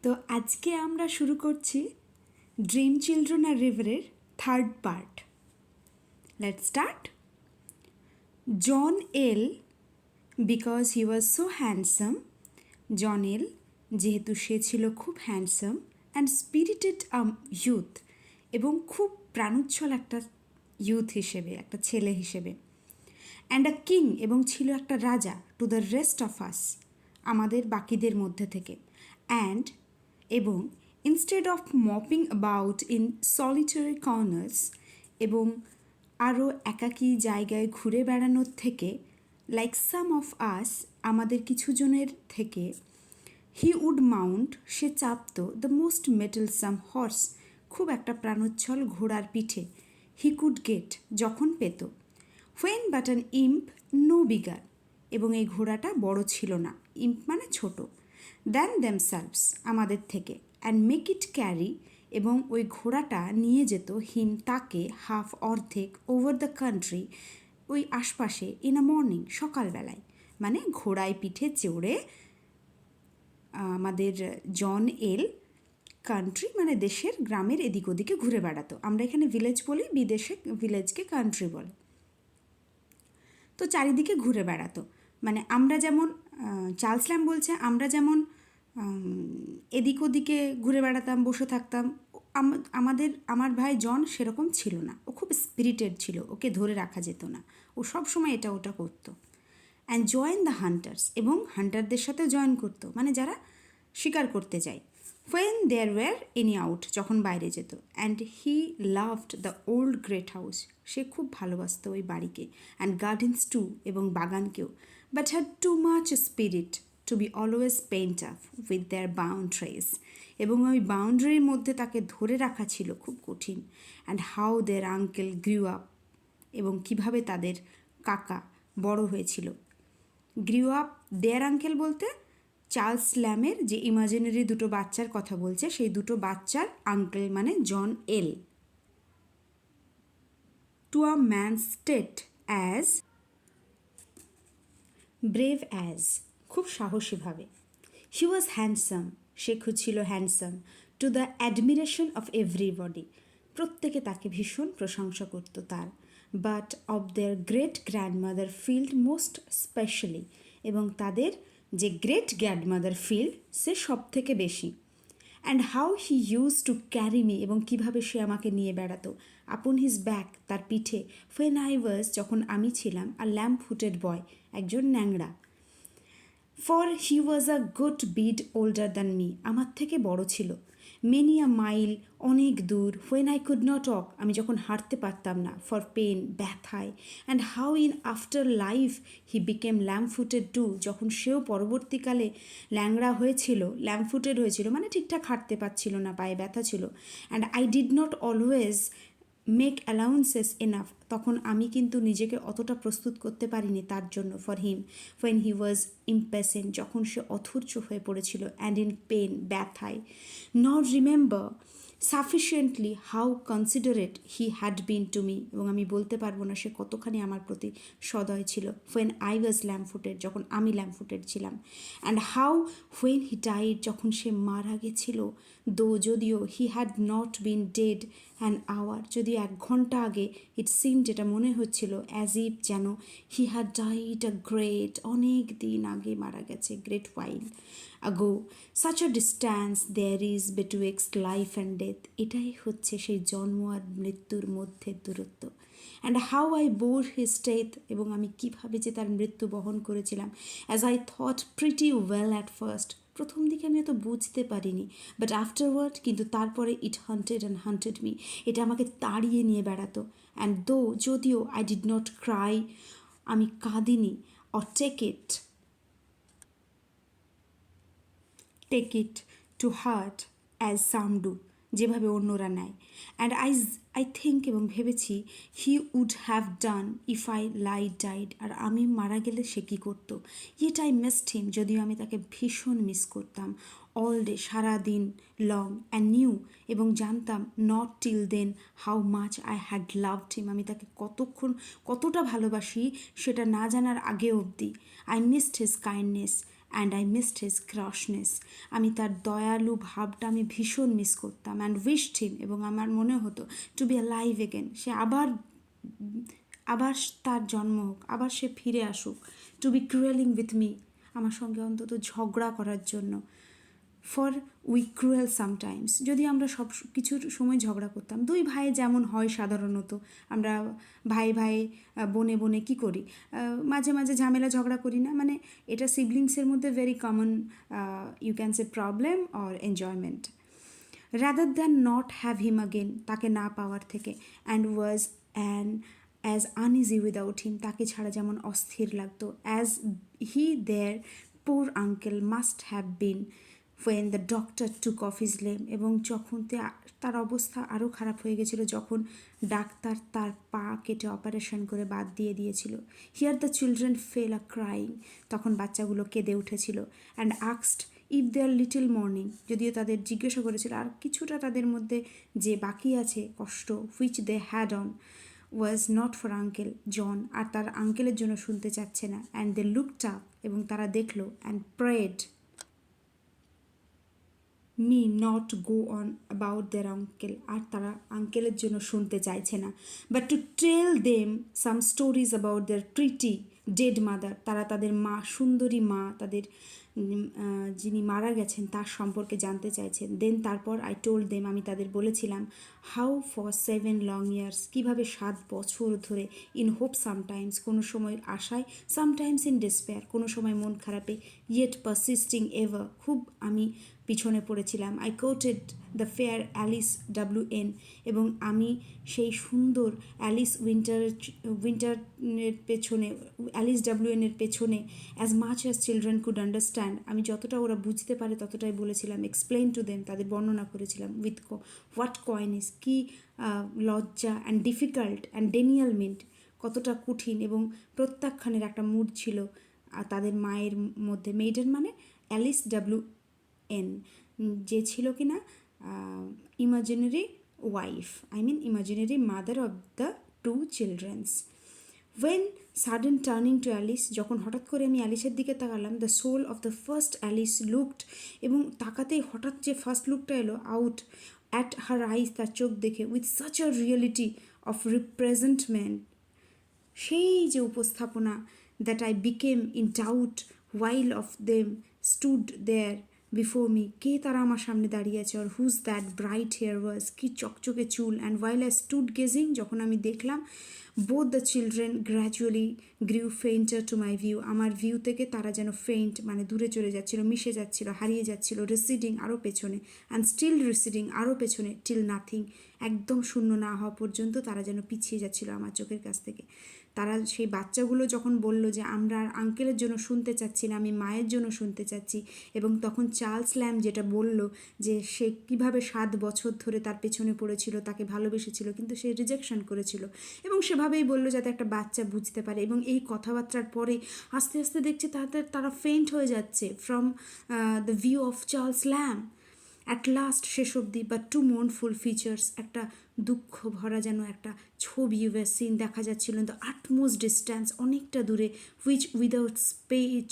তো আজকে আমরা শুরু করছি ড্রিম চিলড্রেন আর রিভারের third part. Let's start. John L, because he was so handsome. John L যেহেতু সে ছিল খুব হ্যান্ডসাম অ্যান্ড স্পিরিটেড ইউথ, এবং খুব প্রাণোচ্ছল একটা ইউথ হিসেবে, একটা ছেলে হিসেবে, অ্যান্ড আ কিং, এবং ছিল একটা রাজা to the rest of us, আমাদের বাকিদের মধ্যে থেকে। অ্যান্ড এবং instead of mopping about in solitary corners, এবং আরও একাকী জায়গায় ঘুরে বেড়ানোর থেকে, লাইক সাম অফ আস, আমাদের কিছু জনের থেকে, হি উড মাউন্ট, সে চাপত দ্য মোস্ট মেটেলসাম হর্স, খুব একটা প্রাণোচ্ছল ঘোড়ার পিঠে, হি কুড গেট, যখন পেত, when but an imp no bigger, এবং এই ঘোড়াটা বড় ছিল না, ইম্প মানে ছোট, দ্যান দেমসেলভস, আমাদের থেকে, অ্যান্ড মেক ইট ক্যারি, এবং ওই ঘোড়াটা নিয়ে যেত হিম, তাকে, হাফ, অর্ধেক, ওভার দ্য কান্ট্রি, ওই আশপাশে, ইন আ মর্নিং, সকালবেলায়, মানে ঘোড়ায় পিঠে চড়ে আমাদের জন এল কান্ট্রি মানে দেশের গ্রামের এদিক ওদিকে ঘুরে বেড়াতো। আমরা এখানে ভিলেজ বলি, বিদেশে ভিলেজকে কান্ট্রি বলে। তো চারিদিকে ঘুরে বেড়াতো, মানে আমরা যেমন চার্লস ল্যাম্ব বলছে আমরা যেমন এদিক ওদিকে ঘুরে বেড়াতাম, বসে থাকতাম, আমার ভাই জন সেরকম ছিল না। ও খুব স্পিরিটেড ছিল, ওকে ধরে রাখা যেত না, ও সব সময় এটা ওটা করতো। অ্যান্ড জয়েন দ্য হান্টার্স, এবং হান্টারদের সাথে জয়েন করতো, মানে যারা শিকার করতে যায়। When there were any out, যখন বাইরে যেত। And he loved the old great house, সে খুব ভালোবাসত ওই বাড়িকে, অ্যান্ড গার্ডেন্স টু, এবং বাগানকেও, but had too much spirit to be always pent up with their boundaries, এবং ওই বাউন্ডারির মধ্যে তাকে ধরে রাখা ছিল খুব কঠিন। And how their uncle grew up, এবং কিভাবে তাদের কাকা বড় হয়েছিল। গ্রিউ আপ দেয়ার আঙ্কেল বলতে চার্লস ল্যামের যে ইমাজিনারি দুটো বাচ্চার কথা বলছে, সেই দুটো বাচ্চার আঙ্কেল মানে John L. To a man state as brave as, খুব সাহসীভাবে। হি ওয়াজ হ্যান্ডসাম, সে ছিল handsome, to the admiration of everybody, প্রত্যেকে তাকে ভীষণ প্রশংসা করত তার। But of their great grandmother field most specially, এবং তাদের যে গ্রেট গ্র্যান্ডমাদার ফিল্ড সে সব থেকে বেশি। And how he use to carry me, এবং কীভাবে সে আমাকে নিয়ে বেড়াতো, আপন হিজ ব্যাক, তার পিঠে, হোয়েন আই ওয়াজ, যখন আমি ছিলাম, আর ল্যাম্প ফুটেড বয়, একজন ন্যাংড়া। For he was a good bit older than me, আমার থেকে বড় ছিল, মেনি আ মাইল, অনেক দূর, when I could not walk, আমি যখন হাঁটতে পারতাম না, ফর পেন, ব্যথায়। And how in after life he became lame footed too, যখন সেও পরবর্তীকালে ল্যাংড়া হয়েছিল, ল্যাম্প ফুটেড হয়েছিল, মানে ঠিকঠাক হাঁটতে পারছিল না, পায়ে ব্যথা ছিল। And I did not always make allowances enough, তখন আমি কিন্তু নিজেকে অতটা প্রস্তুত করতে পারিনি তার জন্য, for him, when he was impatient, যখন সে অধৈর্য হয়ে পড়েছিল, অ্যান্ড ইন পেন, ব্যথায়। Not remember sufficiently how considerate he had been to me, এবং আমি বলতে পারবো না সে কতখানি আমার প্রতি সদয় ছিল, when I was lame footed, যখন আমি ল্যাম্প ফুটেড ছিলাম। And how when he died, যখন সে মারা গেছিল, যদিও he had not been dead an hour, যদিও 1 ঘন্টা আগে, ইট সিম, যেটা মনে হচ্ছিল, অ্যাজ ইফ, যেন he had died a great, অনেক দিন আগে মারা গেছে, great while ago, such a distance there is betwixt life and death, এটাই হচ্ছে সেই জন্ম আর মৃত্যুর মধ্যে দূরত্ব। And how I bore his death, এবং আমি কীভাবে যে তার মৃত্যু বহন করেছিলাম, as I thought pretty well at first, প্রথম দিকে আমি এত বুঝতে পারিনি, বাট আফটারওয়ার্ড, কিন্তু তারপরে, ইট হান্টেড অ্যান্ড হান্টেড মি, এটা আমাকে তাড়িয়ে নিয়ে বেড়াতো। অ্যান্ড যদিও আই ডিড নট ক্রাই, আমি কাঁদিনি, or take it to heart as some do, যেভাবে অন্যরা নেয়। অ্যান্ড আই থিঙ্ক, এবং ভেবেছি, he would have done if I died, আর আমি মারা গেলে সে কী করতো। ইয়েট আই মিসড হিম, যদিও আমি তাকে ভীষণ মিস করতাম, অল ডে, সারাদিন লং, অ্যান্ড নিউ, এবং জানতাম, not till then, how much I had loved him, আমি তাকে কতটা ভালোবাসি সেটা না জানার আগে অবধি। I missed his kindness and I missed his crossness. আমি তার দয়ালু ভাবটা আমি ভীষণ মিস করতাম। অ্যান্ড উইশড হিম, এবং আমার মনে হতো টু বি অ্যালাইভ এগেন, সে আবার আবার তার জন্ম হোক, আবার সে ফিরে আসুক। টু বি ক্রুয়েলিং উইথ মি, আমার সঙ্গে অন্তত ঝগড়া করার জন্য। ফর উই ক্রুয়েল সামটাইমস, যদি আমরা সব কিছুর সময় ঝগড়া করতাম, দুই ভাই যেমন হয় সাধারণত, আমরা ভাই ভাই বোনে বোনে কী করি, মাঝে মাঝে ঝামেলা ঝগড়া করি না, মানে এটা সিবলিংসের মধ্যে very common, you can say problem or enjoyment. Rather than not have him again, তাকে না পাওয়ার থেকে, and was an as uneasy without him, তাকে ছাড়া যেমন অস্থির লাগতো, as he there poor uncle must have been when the doctor took off his lame, এবং যখন তার অবস্থা আরও খারাপ হয়ে গেছিলো যখন ডাক্তার তার পা কেটে অপারেশন করে বাদ দিয়ে দিয়েছিল। Here the children fell a crying, তখন বাচ্চাগুলো কেঁদে উঠেছিল। অ্যান্ড আক্সড ইফ দেয়ার লিটল মর্নিং, যদিও তাদের জিজ্ঞাসা করেছিল আর কিছুটা তাদের মধ্যে যে বাকি আছে কষ্ট, which they had on was not for uncle John, আর তার আঙ্কেলের জন্য শুনতে চাচ্ছে না। অ্যান্ড দে লুকড আপ, এবং তারা দেখলো, and prayed me not go on about their uncle, আর তারা আঙ্কেলের জন্য শুনতে চাইছে না, but to tell them some stories about their pretty dead mother, তারা তাদের মা, সুন্দরী মা, তাদের যিনি মারা গেছেন তার সম্পর্কে জানতে চাইছেন। দেন তারপর আই টোল্ড দেম, আমি তাদের বলেছিলাম, হাউ ফর 7 লং ইয়ার্স, কীভাবে 7 বছর ধরে, ইন হোপ সামটাইমস, কোনো সময় আশায়, সামটাইমস ইন ডিসপেয়ার, কোনো সময় মন খারাপে, ইয়েট পারসিস্টিং এভার, খুব আমি পিছনে পড়েছিলাম। I quoted the fair Alice W N, এবং আমি সেই সুন্দর অ্যালিস উইন্টারের পেছনে, অ্যালিস ডাব্লিউ.এনের পেছনে, as much as children could understand, আমি যতটা ওরা বুঝতে পারে ততটাই বলেছিলাম। এক্সপ্লেইন টু দেম, তাদের বর্ণনা করেছিলাম। উইথ হোয়াট কয়েনিস, কি লজ্জা, অ্যান্ড ডিফিকাল্ট, অ্যান্ড ডেনিয়ালমেন্ট, কতটা কঠিন এবং প্রত্যাখ্যানের একটা মুড ছিল তাদের মায়ের মধ্যে। মেইডেন মানে অ্যালিস ডাব্লিউ.এন, যে ছিল কি না imaginary wife, I mean imaginary mother of the 2 childrens. When sudden turning to Alice, যখন হঠাৎ করে আমি অ্যালিসের দিকে তাকালাম, the soul of the first Alice looked, এবং তাকাতেই হঠাৎ যে ফার্স্ট লুকটা এলো আউট অ্যাট হার আইস, তার চোখ দেখে, with such a reality of representment, সেই যে উপস্থাপনা, that I became in doubt while of them stood there before me, কে তারা আমার সামনে দাঁড়িয়ে আছে, or whose that bright hair was, কি চকচকে চুল, and while I stood gazing, যখন আমি দেখলাম, both the children gradually grew fainter to my view, আমার ভিউ থেকে তারা যেন ফেইন্ট মানে দূরে চলে যাচ্ছিল, মিশে যাচ্ছিল, হারিয়ে যাচ্ছিল, রিসিডিং আরও পেছনে, অ্যান্ড স্টিল রিসিডিং আরও পেছনে, টিল নাথিং, একদম শূন্য না হওয়া পর্যন্ত তারা যেন পিছিয়ে যাচ্ছিল আমার চোখের কাছ থেকে। তারা সেই বাচ্চাগুলো যখন বলল যে আমরা আর আঙ্কেলের জন্য শুনতে চাচ্ছি না, আমি মায়ের জন্য শুনতে চাচ্ছি, এবং তখন চার্লস ল্যাম্ব যেটা বলল যে সে কীভাবে 7 বছর ধরে তার পেছনে পড়েছিল, তাকে ভালোবেসেছিল, কিন্তু সে রিজেকশন করেছিল, এবং সেভাবেই বলল যাতে একটা বাচ্চা বুঝতে পারে। এবং এই কথাবার্তার পরে আস্তে আস্তে দেখছে তারা ফেইন্ট হয়ে যাচ্ছে from the view of Charles lamb. At last শেষ অবধি, বাট টু মোর্নফুল ফিচার্স, একটা দুঃখ ভরা যেন একটা ছবি সিন দেখা যাচ্ছিল, দ্য আটমোস্ট ডিস্ট্যান্স, অনেকটা দূরে, হুইচ উইদাউট স্পিচ,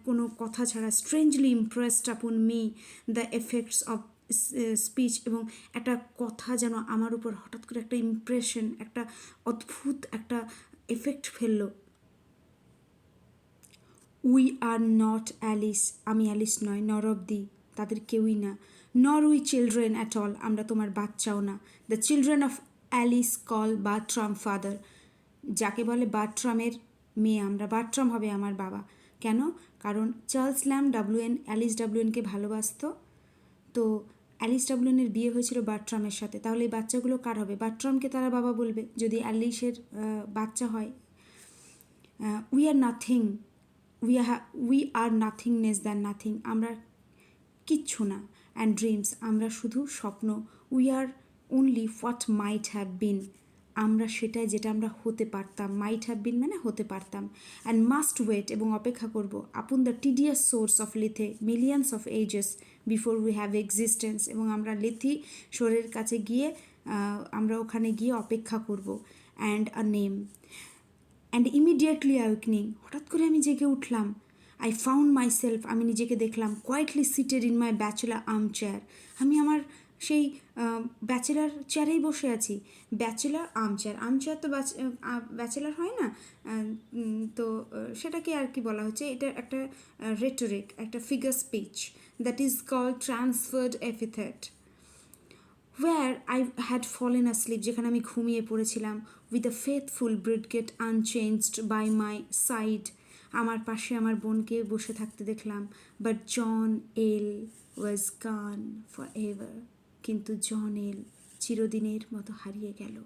কোনো কথা ছাড়া, স্ট্রেঞ্জলি ইমপ্রেসড আপন me the effects of speech, এবং একটা কথা যেন আমার উপর হঠাৎ করে একটা ইমপ্রেশন, একটা অদ্ভুত একটা এফেক্ট ফেললো। উই আর নট অ্যালিস, আমি অ্যালিস নয়, নর অব দি, তাদের কেউই না, নর উই চিলড্রেন অ্যাট অল, আমরা তোমার বাচ্চাও না, the children of Alice call Bartram father, যাকে বলে বার্ট্রামের মেয়ে আমরা, বার্ট্রাম হবে আমার বাবা। কেন? কারণ চার্লস ল্যাম্ব ডাব্লিউ.এন অ্যালিস ডাব্লিউ.এনকে ভালোবাসত, তো অ্যালিস ডাব্লিউ.এনের বিয়ে হয়েছিল বার্ট্রামের সাথে, তাহলে এই বাচ্চাগুলো কার হবে? বার্ট্রামকে তারা বাবা বলবে যদি অ্যালিসের বাচ্চা হয়। We are nothing, we are nothingness than nothing, আমরা কিচ্ছু না, অ্যান্ড ড্রিমস, আমরা শুধু স্বপ্ন, we are only what might have been, আমরা সেটাই যেটা আমরা হতে পারতাম, মাইট হ্যাভ বিন মানে হতে পারতাম, অ্যান্ড মাস্ট ওয়েট, এবং অপেক্ষা করব, upon the tedious source of Lethe millions of ages before we have existence, এবং আমরা লিথি শোরের কাছে গিয়ে আমরা ওখানে গিয়ে অপেক্ষা করব, and a name, and immediately awakening, হঠাৎ করে আমি জেগে উঠলাম, আই ফাউন্ড মাই সেলফ, আমি নিজেকে দেখলাম quietly seated in my bachelor arm chair. আমি আমার সেই ব্যাচেলার চেয়ারেই বসে আছি। ব্যাচেলার আর্ম চেয়ার তো ব্যাচেলার হয় না, তো সেটাকে আর কি বলা হচ্ছে, এটা একটা রেটোরিক, একটা figure speech that is called transferred epithet. Where I had fallen asleep, যেখানে আমি ঘুমিয়ে পড়েছিলাম, with a faithful Bridget unchanged by my side, আমার পাশে আমার বোনকে বসে থাকতে দেখলাম। বাট জন এল ওয়াজ গান ফর এভার, কিন্তু জন এল চিরদিনের মতো হারিয়ে গেল।